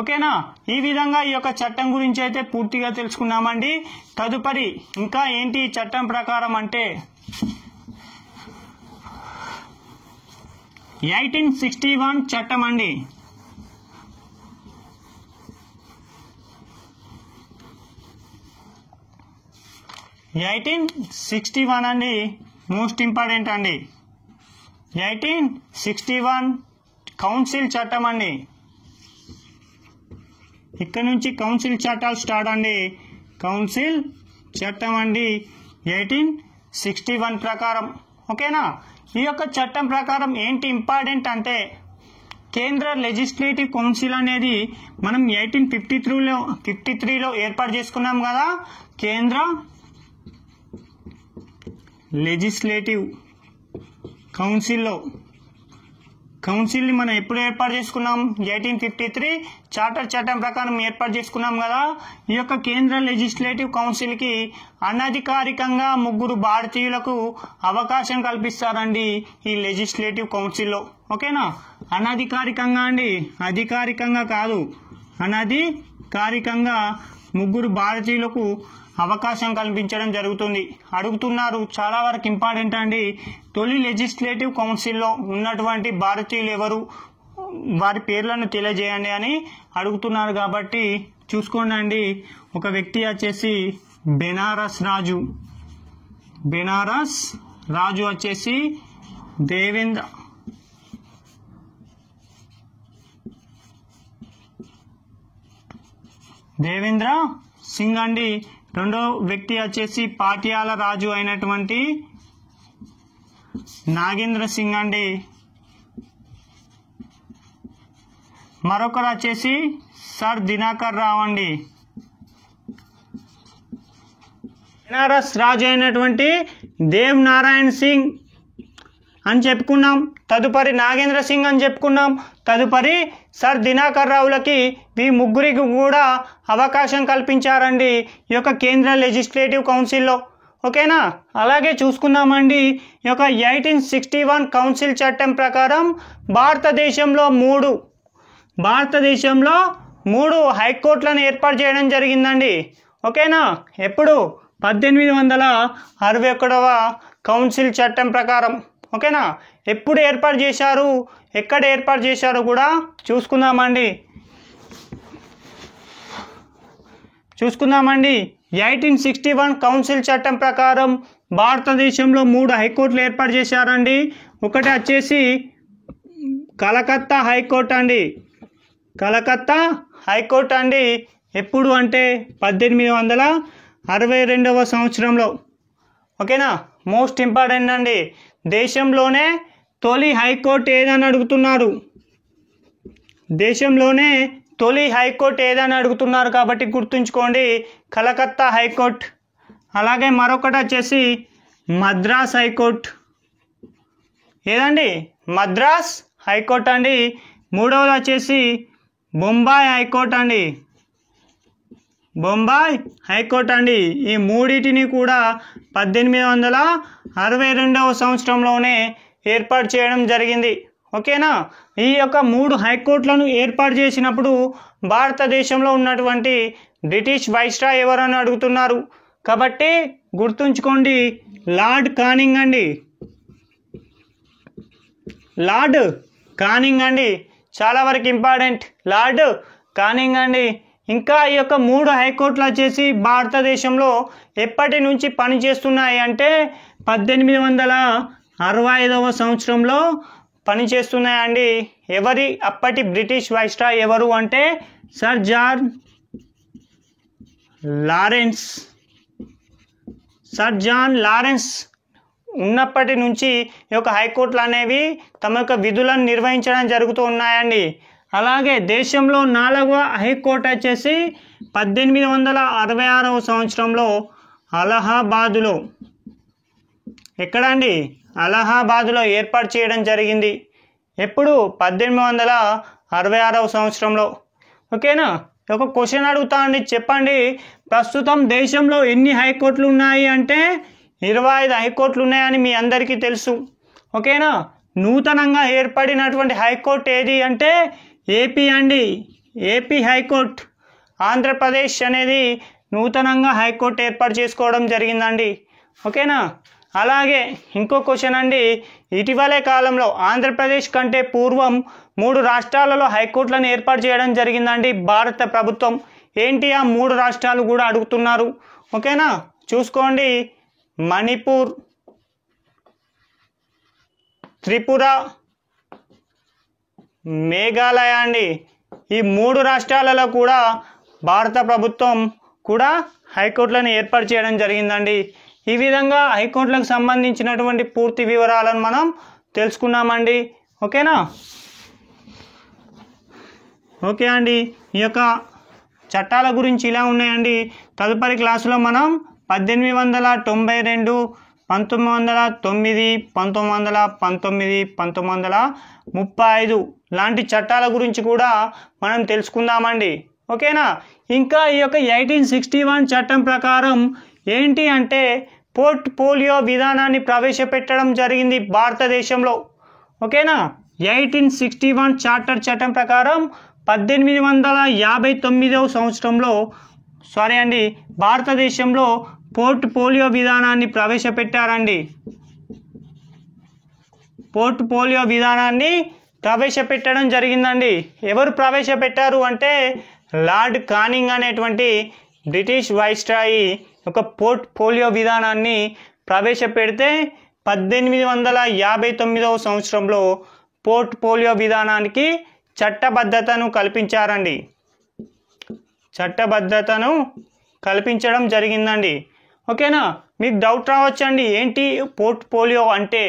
ఓకేనా? ఈ విధంగా ఈ యొక్క చట్టం గురించి అయితే పూర్తిగా తెలుసుకున్నామండి. తదుపరి ఇంకా ఏంటి ఈ చట్టం ప్రకారం అంటే 1861 చట్టం అండి. 1861 అండి మోస్ట్ ఇంపార్టెంట్ అండి. 1861 కౌన్సిల్ చట్టం అండి. ఇక్కడ నుంచి కౌన్సిల్ చట్టాలు స్టార్ట్ అండి. కౌన్సిల్ చట్టం అండి 1861 ప్రకారం. ఓకేనా? ఈ యొక్క చట్టం ప్రకారం ఏంటి ఇంపార్టెంట్ అంటే కేంద్ర లెజిస్లేటివ్ కౌన్సిల్ అనేది మనం 1853లో ఏర్పాటు చేసుకున్నాం కదా. కేంద్ర లెజిస్లేటివ్ కౌన్సిల్ని మనం ఎప్పుడు ఏర్పాటు చేసుకున్నాం? 1853 చార్టర్ చట్టం ప్రకారం ఏర్పాటు చేసుకున్నాం కదా. ఈ యొక్క కేంద్ర లెజిస్లేటివ్ కౌన్సిల్కి అనధికారికంగా 3 భారతీయులకు అవకాశం కల్పిస్తారండి ఈ లెజిస్లేటివ్ కౌన్సిల్లో. ఓకేనా? అనధికారికంగా అండి, అధికారికంగా కాదు, అనధికారికంగా 3 భారతీయులకు అవకాశం కల్పించడం జరుగుతుంది. అడుగుతున్నారు, చాలా వరకు ఇంపార్టెంట్ అండి. తొలి లెజిస్లేటివ్ కౌన్సిల్లో ఉన్నటువంటి భారతీయులు ఎవరు, వారి పేర్లను తెలియజేయండి అని అడుగుతున్నారు. కాబట్టి చూసుకోండి అండి. ఒక వ్యక్తి వచ్చేసి బెనారస్ రాజు వచ్చేసి దేవేంద్ర సింగ్ అండి. రెండో వ్యక్తి వచ్చేసి పాటియాల రాజు అయినటువంటి నాగేంద్ర సింగ్ అండి. మరొకరు వచ్చేసి సర్ దినకర్ రావు అండి. బెనారస్ రాజు అయినటువంటి దేవ్ నారాయణ్ సింగ్ అని చెప్పుకున్నాం. తదుపరి నాగేంద్ర సింగ్ అని చెప్పుకున్నాం. తదుపరి సర్ దినకర్ రావులకి ఈ 3 కూడా అవకాశం కల్పించారండి ఈ యొక్క కేంద్ర లెజిస్లేటివ్ కౌన్సిల్లో. ఓకేనా? అలాగే చూసుకుందామండి. ఈ యొక్క 1861 కౌన్సిల్ చట్టం ప్రకారం భారతదేశంలో 3 హైకోర్టులను ఏర్పాటు చేయడం జరిగిందండి. ఓకేనా? ఎప్పుడు? 1861వ కౌన్సిల్ చట్టం ప్రకారం. ఓకేనా? ఎప్పుడు ఏర్పాటు చేశారు, ఎక్కడ ఏర్పాటు చేశారు కూడా చూసుకుందామండి. 1861 కౌన్సిల్ చట్టం ప్రకారం భారతదేశంలో 3 హైకోర్టులు ఏర్పాటు చేశారండి. ఒకటి వచ్చేసి కలకత్తా హైకోర్టు అండి. ఎప్పుడు అంటే 1862వ సంవత్సరంలో. ఓకేనా? మోస్ట్ ఇంపార్టెంట్ అండి. దేశంలోనే తొలి హైకోర్టు ఏదని అడుగుతున్నారు. కాబట్టి గుర్తుంచుకోండి, కలకత్తా హైకోర్టు. అలాగే మరొకటి వచ్చేసి మద్రాస్ హైకోర్టు. ఏదండి? మద్రాస్ హైకోర్టు అండి. మూడవది వచ్చేసి బొంబాయి హైకోర్టు అండి. ఈ మూడింటిని కూడా 1862వ సంవత్సరంలోనే ఏర్పాటు చేయడం జరిగింది. ఓకేనా? ఈ యొక్క 3 హైకోర్టులను ఏర్పాటు చేసినప్పుడు భారతదేశంలో ఉన్నటువంటి బ్రిటిష్ వైస్రాయ్ ఎవరని అడుగుతున్నారు. కాబట్టి గుర్తుంచుకోండి, లార్డ్ కానింగ్ అండి. చాలా వరకు ఇంపార్టెంట్, లార్డ్ కానింగ్ అండి. ఇంకా ఈ యొక్క 3 హైకోర్టులు వచ్చేసి భారతదేశంలో ఎప్పటి నుంచి పనిచేస్తున్నాయి అంటే 1865వ సంవత్సరంలో పనిచేస్తున్నాయండి. ఎవరి అప్పటి బ్రిటిష్ వైస్రాయ్ ఎవరు అంటే సర్ జాన్ లారెన్స్ ఉన్నప్పటి నుంచి ఈ యొక్క హైకోర్టులు అనేవి తమ యొక్క విధులను నిర్వహించడం జరుగుతూ ఉన్నాయండి. అలాగే దేశంలో 4వ హైకోర్టు వచ్చేసి 1866వ సంవత్సరంలో అలహాబాదులో, ఎక్కడండి? అలహాబాదులో ఏర్పాటు చేయడం జరిగింది. ఎప్పుడు? 1866వ సంవత్సరంలో. ఓకేనా? ఒక క్వశ్చన్ అడుగుతా అండి, చెప్పండి. ప్రస్తుతం దేశంలో ఎన్ని హైకోర్టులు ఉన్నాయి అంటే 25 హైకోర్టులు ఉన్నాయని మీ అందరికీ తెలుసు. ఓకేనా? నూతనంగా ఏర్పడినటువంటి హైకోర్టు ఏది అంటే ఏపీ అండి. AP high court. ఆంధ్రప్రదేశ్ అనేది నూతనంగా హైకోర్టు ఏర్పాటు చేసుకోవడం జరిగిందండి. ఓకేనా? అలాగే ఇంకో క్వశ్చన్ అండి, ఇటీవలే కాలంలో ఆంధ్రప్రదేశ్ కంటే పూర్వం 3 రాష్ట్రాలలో హైకోర్టులను ఏర్పాటు చేయడం జరిగిందండి భారత ప్రభుత్వం. ఏంటి ఆ 3 రాష్ట్రాలు కూడా అడుగుతున్నారు. ఓకేనా? చూసుకోండి, మణిపూర్, త్రిపుర, మేఘాలయ అండి. ఈ 3 రాష్ట్రాలలో కూడా భారత ప్రభుత్వం కూడా హైకోర్టులను ఏర్పాటు చేయడం జరిగిందండి. ఈ విధంగా హైకోర్టులకు సంబంధించినటువంటి పూర్తి వివరాలను మనం తెలుసుకున్నామండి. ఓకేనా? ఓకే అండి, ఈ యొక్క చట్టాల గురించి ఇలా ఉన్నాయండి. తదుపరి క్లాసులో మనం 1892, 1909, 1919, 1935 లాంటి చట్టాల గురించి కూడా మనం తెలుసుకుందామండి. ఓకేనా? ఇంకా ఈ యొక్క 1861 చట్టం ప్రకారం ఏంటి అంటే పోర్ట్ఫోలియో విధానాన్ని ప్రవేశపెట్టడం జరిగింది భారతదేశంలో. ఓకేనా? 1861 చార్టర్ చట్టం ప్రకారం 1859వ సంవత్సరంలో భారతదేశంలో పోర్ట్ఫోలియో విధానాన్ని ప్రవేశపెట్టారండి. పోర్ట్ఫోలియో విధానాన్ని ప్రవేశపెట్టడం జరిగిందండి. ఎవరు ప్రవేశపెట్టారు అంటే లార్డ్ కానింగ్ అనేటువంటి బ్రిటిష్ వైస్రాయి ఒక పోర్ట్ఫోలియో విధానాన్ని ప్రవేశపెడితే 1859వ సంవత్సరంలో పోర్ట్ఫోలియో విధానానికి చట్టబద్ధతను కల్పించారండి. చట్టబద్ధతను కల్పించడం జరిగిందండి. ఓకేనా? మీకు డౌట్ రావచ్చండి, ఏంటి పోర్ట్ఫోలియో అంటే,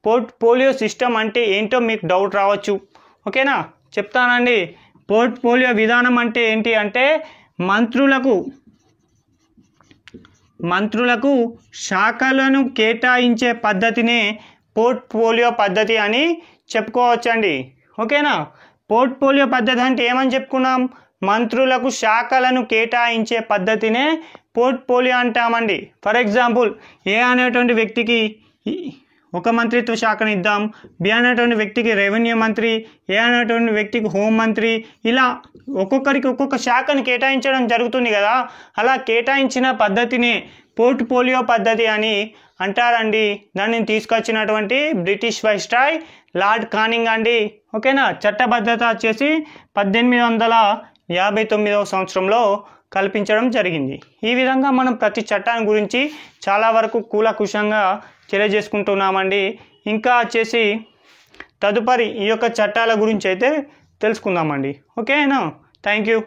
పోర్ట్ఫోలియో సిస్టమ్ అంటే ఏంటో మీకు డౌట్ రావచ్చు. ఓకేనా? చెప్తానండి. పోర్ట్ఫోలియో విధానం అంటే ఏంటి అంటే మంత్రులకు శాఖలను కేటాయించే పద్ధతినే పోర్ట్ఫోలియో పద్ధతి అని చెప్పుకోవచ్చండి. ఓకేనా? పోర్ట్ఫోలియో పద్ధతి అంటే ఏమని చెప్పుకున్నాం? మంత్రులకు శాఖలను కేటాయించే పద్ధతినే పోర్ట్ఫోలియో అంటామండి. ఫర్ ఎగ్జాంపుల్, ఏ అనేటువంటి వ్యక్తికి ఒక మంత్రిత్వ శాఖను ఇద్దాం, బి అనేటువంటి వ్యక్తికి రెవెన్యూ మంత్రి, ఏ అనేటువంటి వ్యక్తికి హోంమంత్రి, ఇలా ఒక్కొక్కరికి ఒక్కొక్క శాఖను కేటాయించడం జరుగుతుంది కదా. అలా కేటాయించిన పద్ధతిని పోర్ట్ఫోలియో పద్ధతి అని అంటారండి. దాన్ని తీసుకొచ్చినటువంటి బ్రిటిష్ వైస్రాయ్ లార్డ్ కానింగ్ అండి. ఓకేనా? చట్టబద్ధత వచ్చేసి 1859వ సంవత్సరంలో కల్పించడం జరిగింది. ఈ విధంగా మనం ప్రతి చట్టాన్ని గురించి చాలా వరకు కూలంకషంగా తెలియజేసుకుంటున్నామండి. ఇంకా వచ్చేసి తదుపరి ఈ యొక్క చట్టాల గురించి అయితే తెలుసుకుందామండి. ఓకేనా? Thank you.